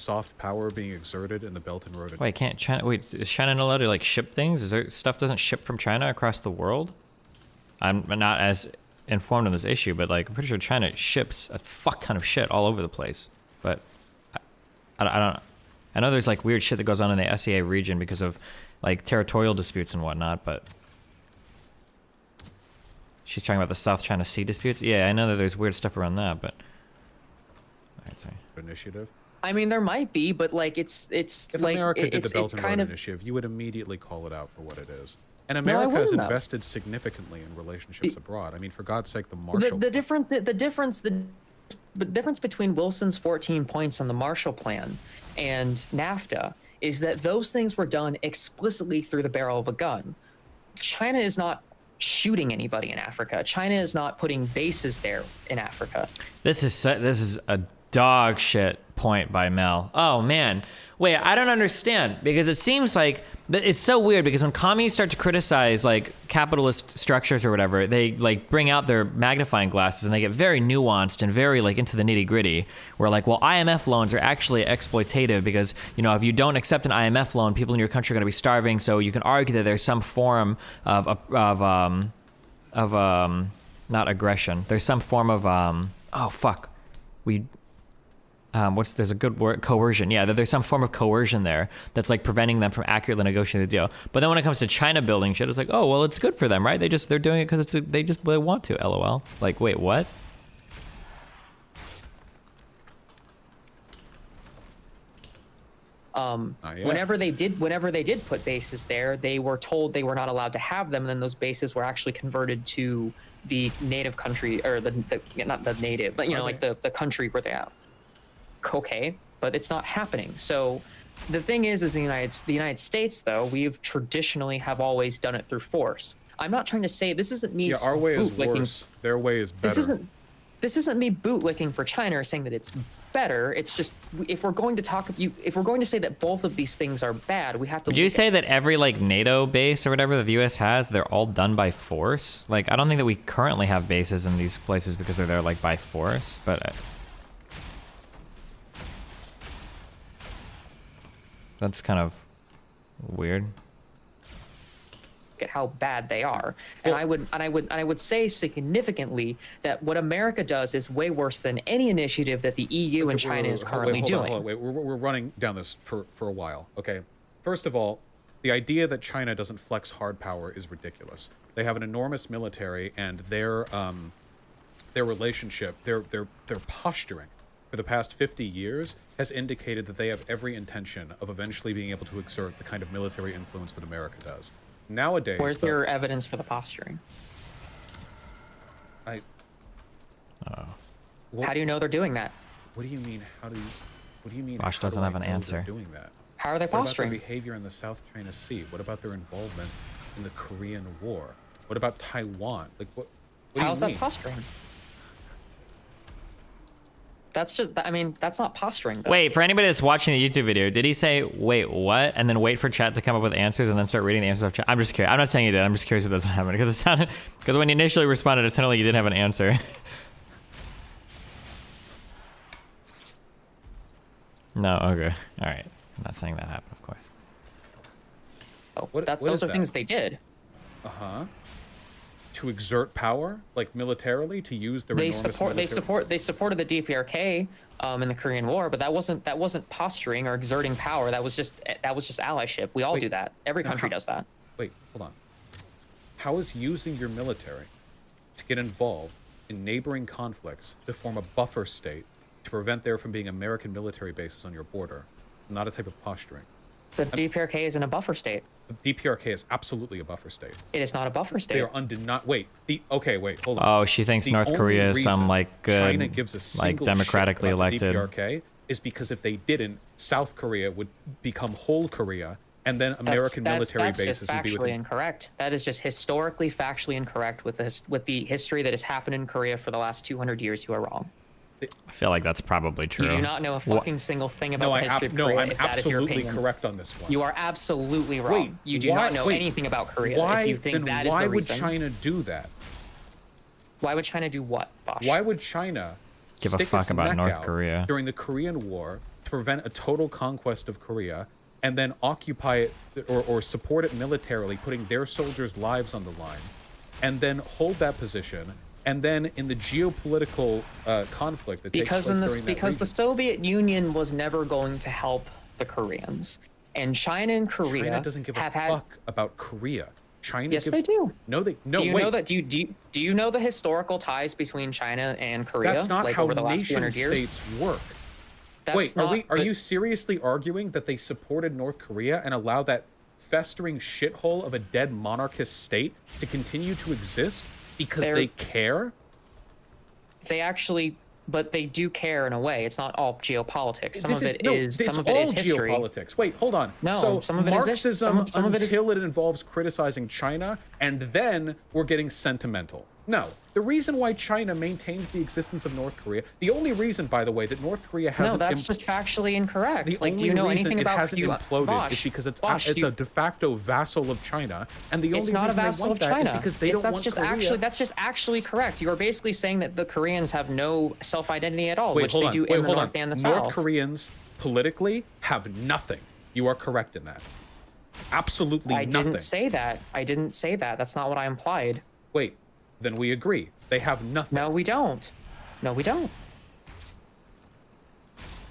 soft power being exerted in the Belt and Road. Wait, can't China? Wait, is China not allowed to like ship things? Is there stuff doesn't ship from China across the world? I'm not as informed on this issue, but like I'm pretty sure China ships a fuck ton of shit all over the place. But I don't. I know there's like weird shit that goes on in the SEA region because of like territorial disputes and whatnot. But she's talking about the South China Sea disputes. Yeah, I know that there's weird stuff around that, but. Alright, sorry. Initiative. I mean, there might be, but like it's if like America did the Belt it's and kind Road of Initiative, you would immediately call it out for what it is. And I America has wouldn't, though. invested significantly in relationships abroad. I mean, for God's sake, the Marshall. the difference between Wilson's 14 points on the Marshall Plan and NAFTA is that those things were done explicitly through the barrel of a gun. China is not shooting anybody in Africa. China is not putting bases there in Africa. This is a dog shit point by Mel. Oh man, wait, I don't understand because it seems like it's so weird because when commies start to criticize like capitalist structures or whatever, they like bring out their magnifying glasses and they get very nuanced and very like into the nitty gritty. Where like, well, IMF loans are actually exploitative because you know if you don't accept an IMF loan, people in your country are going to be starving. So you can argue that there's some form of not aggression. There's some form of oh fuck, there's a good word, coercion. Yeah, that there's some form of coercion there that's like preventing them from accurately negotiating the deal. But then when it comes to China building shit, it's like, oh, well, it's good for them, right? They're doing it because they want to, LOL. Like, wait, what? Whenever they did put bases there, they were told they were not allowed to have them, and then those bases were actually converted to the native country, or not the native, but you know, like the country where they are. Okay, but it's not happening. So the thing is the United States, though, we've traditionally have always done it through force. I'm not trying to say this isn't me. Yeah, our way is worse. Their way is better. This isn't me bootlicking for China or saying that it's better. It's just if we're going to say that both of these things are bad, we have to. Would you say that every like NATO base or whatever that the U.S. has, they're all done by force? Like, I don't think that we currently have bases in these places because they're there like by force, but. That's kind of weird. At how bad they are, and I would say significantly that what America does is way worse than any initiative that the EU and China is currently doing. We're running down this for a while. Okay, first of all, the idea that China doesn't flex hard power is ridiculous. They have an enormous military, and their relationship, their posturing for the past 50 years has indicated that they have every intention of eventually being able to exert the kind of military influence that America does. Nowadays, where's your evidence for the posturing? How do you know they're doing that? What do you mean? What do you mean? Vaush doesn't have an answer. Doing that. How are they posturing? What about their behavior in the South China Sea? What about their involvement in the Korean War? What about Taiwan? Like what How's that posturing? That's just, I mean, that's not posturing, though. Wait, for anybody that's watching the YouTube video, did he say, wait, what? And then wait for chat to come up with answers and then start reading the answers of chat? I'm just curious. I'm not saying he did. I'm just curious if that's what happened. Because when he initially responded, it sounded like he didn't have an answer. No, okay. All right. I'm not saying that happened, of course. Oh, those are things they did. Uh-huh. To exert power, like militarily, to use their they supported the DPRK in the Korean War, but that wasn't posturing or exerting power. That was just allyship. We all do that. Every country does that. Wait, hold on. How is using your military to get involved in neighboring conflicts to form a buffer state to prevent there from being American military bases on your border not a type of posturing? The DPRK is in a buffer state. The DPRK is absolutely a buffer state. It is not a buffer state. They are undeniable. Wait, hold on. Oh, she thinks North Korea is some like good, China gives a like democratically elected. The DPRK is because if they didn't, South Korea would become whole Korea, and then American military bases would be That's factually incorrect. That is just historically, factually incorrect with the history that has happened in Korea for the last 200 years. You are wrong. I feel like that's probably true. You do not know a fucking single thing about the history of Korea. I'm if that is your absolutely opinion. correct on this one. You are absolutely wrong. Wait, you do not know anything about Korea if you think that is the reason. Why would China do that? Why would China do what, Vaush? Why would China give a fuck about North Korea during the Korean War to prevent a total conquest of Korea, and then occupy it or support it militarily, putting their soldiers' lives on the line, and then hold that position, and then in the geopolitical conflict that takes place during that because the region, Soviet Union was never going to help the Koreans, and China and Korea China doesn't give a have had. fuck about Korea. China Yes, gives, they do. No, they no. Do you wait, know that? Do you know the historical ties between China and Korea? that's not like how over the last few nation hundred years. states work. That's Wait, not, are but you seriously arguing that they supported North Korea and allowed that festering shithole of a dead monarchist state to continue to exist because they care? They actually, but they do care in a way. It's not all geopolitics. Some of it is it's some of it is all history. geopolitics. Wait, hold on. No, so some of it is Marxism some of it is. until it involves criticizing China, and then we're getting sentimental. No, the reason why China maintains the existence of North Korea, the only reason, by the way, that North Korea hasn't... No, that's just factually incorrect. The Like, only do you know reason anything it about hasn't imploded Vaush, is because it's Vaush, a de facto vassal of China, and the only It's not a reason they vassal want of that is China. because they don't want Korea... That's just actually correct. You are basically saying that the Koreans have no self-identity at all, Wait, which hold they on. do Wait, in the hold North on. and the North South. Koreans politically have nothing. You are correct in that. Absolutely I nothing. didn't say that. I didn't say that. That's not what I implied. Wait, then we agree. They have nothing. No, we don't. No, we don't.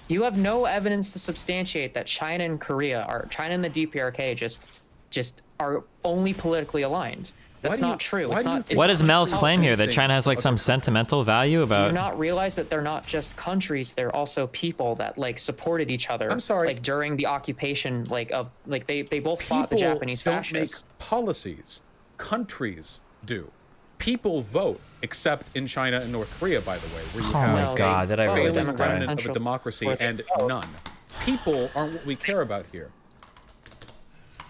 You have no evidence to substantiate that China and China and the DPRK just are only politically aligned. That's not true. It's not. What is Mel's just claim here? That saying- China has like some sentimental value Do about? you not realize that they're not just countries? They're also people that like supported each other. I'm sorry. Like during the occupation, they both fought the People Japanese don't fascists. make policies. Countries do. People vote, except in China and North Korea, by the way, where you Oh have my God, did I read failing this remnant guy? of a democracy Where they and vote. none. People aren't what we care about here.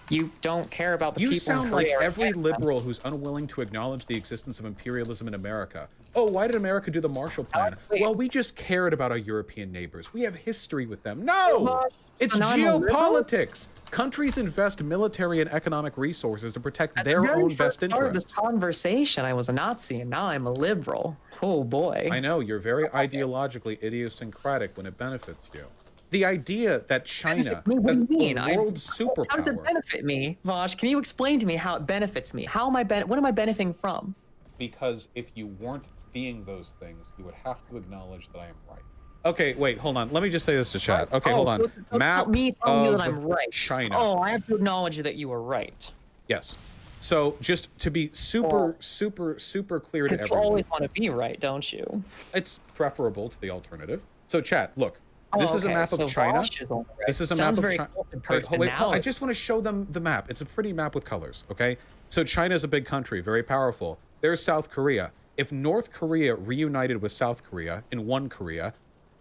You don't care about the You people in sound like Korea. every liberal who's unwilling to acknowledge the existence of imperialism in America. Oh, why did America do the Marshall Plan? Wait. Well, we just cared about our European neighbors. We have history with them. No! It's So now I'm a liberal? geopolitics. Countries invest military and economic resources to protect their own best Start of this interests. conversation, I was a Nazi, and now I'm a liberal. Oh boy. I know, you're very ideologically idiosyncratic when it benefits you. The idea that China, Benefits me? What do you mean? a world superpower... How does it benefit me, Vosh? Can you explain to me how it benefits me? How am I what am I benefiting from? Because if you weren't being those things, you would have to acknowledge that I am right. Okay, wait, hold on. Let me just say this to chat. Okay, hold on. So Map me telling you of that I'm right. China. Oh, I have to acknowledge that you were right. Yes. So just to be super clear to Because you everyone, always want to be right, don't you? it's preferable to the alternative. So chat, look. This is a okay, map so of China. Vosh is only right. This is a Sounds map very of China. cult in Wait, hold- I personality. just want to show them the map. It's a pretty map with colors, okay? So China is a big country, very powerful. There's South Korea. If North Korea reunited with South Korea in one Korea,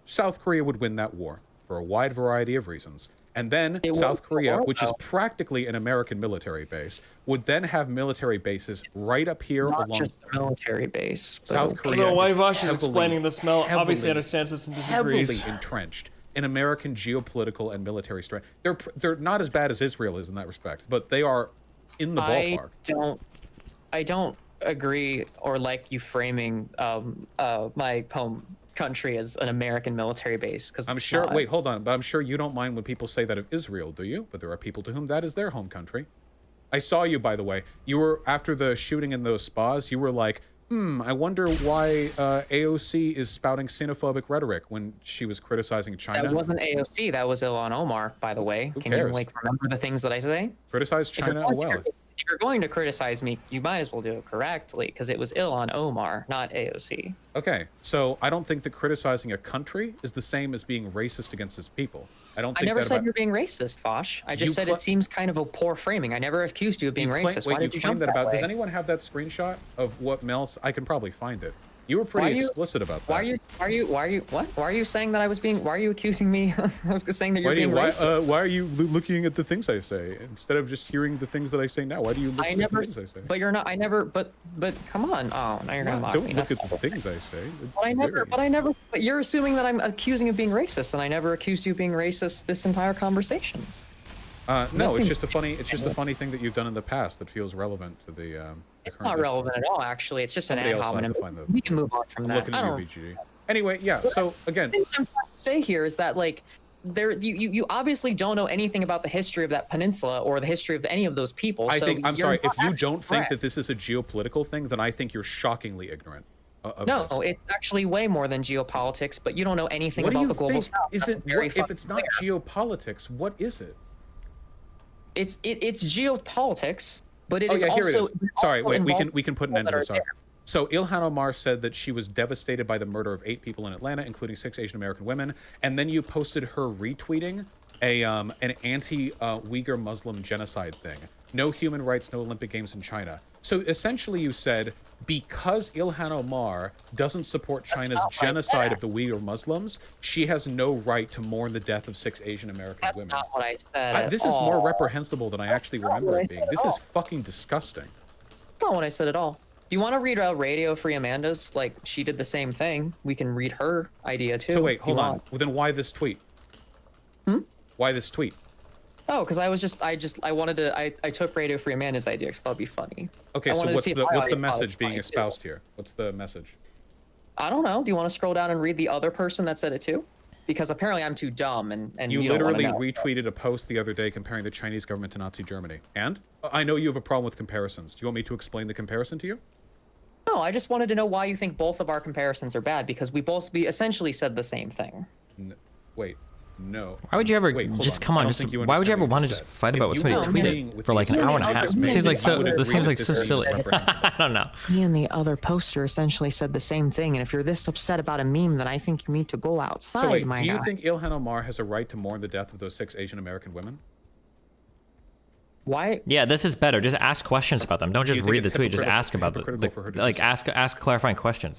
South Korea would win that war for a wide variety of reasons. And then It South won't Korea, work, which is though. practically an American military base, would then have military bases right up here Not along just a military base. but South okay. Korea. No, why is Vosh is heavily- explaining this, Mel obviously heavily- understands this and heavily disagrees. entrenched in American geopolitical and military strength. They're not as bad as Israel is in that respect, but they are in the ballpark. I don't agree or like you framing my home country as an American military base because I'm sure. Wait, hold on. But I'm sure you don't mind when people say that of Israel, do you? But there are people to whom that is their home country. I saw you, by the way. You were after the shooting in those spas. You were like, I wonder why AOC is spouting xenophobic rhetoric when she was criticizing China. That wasn't AOC. That was Ilhan Omar, by the way. Who Can cares? you like remember the things that I say? Criticize If you're China going well. to- If you're going to criticize me, you might as well do it correctly because it was Ilhan Omar, not AOC. Okay, so I don't think that criticizing a country is the same as being racist against its people. I don't I think never that said about... you're being racist, Vosh. I just You said cla- it seems kind of a poor framing. I never accused you of being You claim- racist. Wait, Why did you claim jump that about? way? Does anyone have that screenshot of what Mel? I can probably find it. You were Why pretty are you- explicit about that. Why are you saying that I was being? Why are you accusing me of saying that you're being racist? Why are you looking at the things I say instead of just hearing the things that I say now? Why do you look I at never, the things I say? but you're not. I never. But come on. Oh, now you're gonna mock Don't me. look That's at the awful. things I say. But I never. But you're assuming that I'm accusing of being racist, and I never accused you of being racist this entire conversation. No, it's nothing- just a funny. It's just a funny thing that you've done in the past that feels relevant to the. It's current not discourse. relevant at all, actually. It's just Somebody an ad else will have hominem. to find the- We can move on from I'm that. looking I at you, don't. VGG. Anyway, yeah. So again, The thing I'm trying to say here is that like you obviously don't know anything about the history of that peninsula or the history of any of those people. I'm sorry, if you not don't think correct. that this is a geopolitical thing, then I think you're shockingly ignorant of No, this. it's actually way more than geopolitics, but you don't know anything What do about you the global think? south. Is That's it very if it's not clear. geopolitics? What is it? It's geopolitics, but it Oh is yeah, here also it is. Sorry, also wait. We involving can put an people end to that this. are Sorry. there. So Ilhan Omar said that she was devastated by the murder of 8 people in Atlanta, including 6 Asian American women. And then you posted her retweeting an anti-Uyghur Muslim genocide thing. No human rights, no Olympic Games in China. So essentially, you said because Ilhan Omar doesn't support China's not what I genocide said. of the Uyghur Muslims, she has no right to mourn the death of 6 Asian American That's women. not what I said. This is more reprehensible than I actually not what remember I it being. said at This is all. fucking disgusting. Not what I said at all. Do you want to read Radio Free Amanda's? Like, she did the same thing. We can read her idea too. So wait, if you hold on. want. Well, then why this tweet? Why this tweet? Oh, because I wanted to. I took Radio Free Amanda's idea because that'd be funny. Okay, I so wanted to what's see if the my what's the audience thought it was message being funny, too. espoused here? What's the message? I don't know. Do you want to scroll down and read the other person that said it too? Because apparently I'm too dumb and You don't wanna literally know. retweeted a post the other day comparing the Chinese government to Nazi Germany. And I know you have a problem with comparisons. Do you want me to explain the comparison to you? No, I just wanted to know why you think both of our comparisons are bad because we essentially said the same thing. Wait, no. Why would you ever Wait, hold just on. come I on? don't Just think you why would you ever understand want to what just you said. fight about If what you somebody were tweeted agreeing with for like me an and hour and a the half? others It seems like I would so. This agree seems that like so this is silly. reprehensible. I don't know. Me and the other poster essentially said the same thing. And if you're this upset about a meme, then I think you need to go outside, So wait, my do you guy. think Ilhan Omar has a right to mourn the death of those 6 Asian American women? Why? Yeah, this is better. Just ask questions about them. Don't you just think read the it's tweet. Just hypocritical- ask about hypocritical for her to do like so? ask clarifying questions.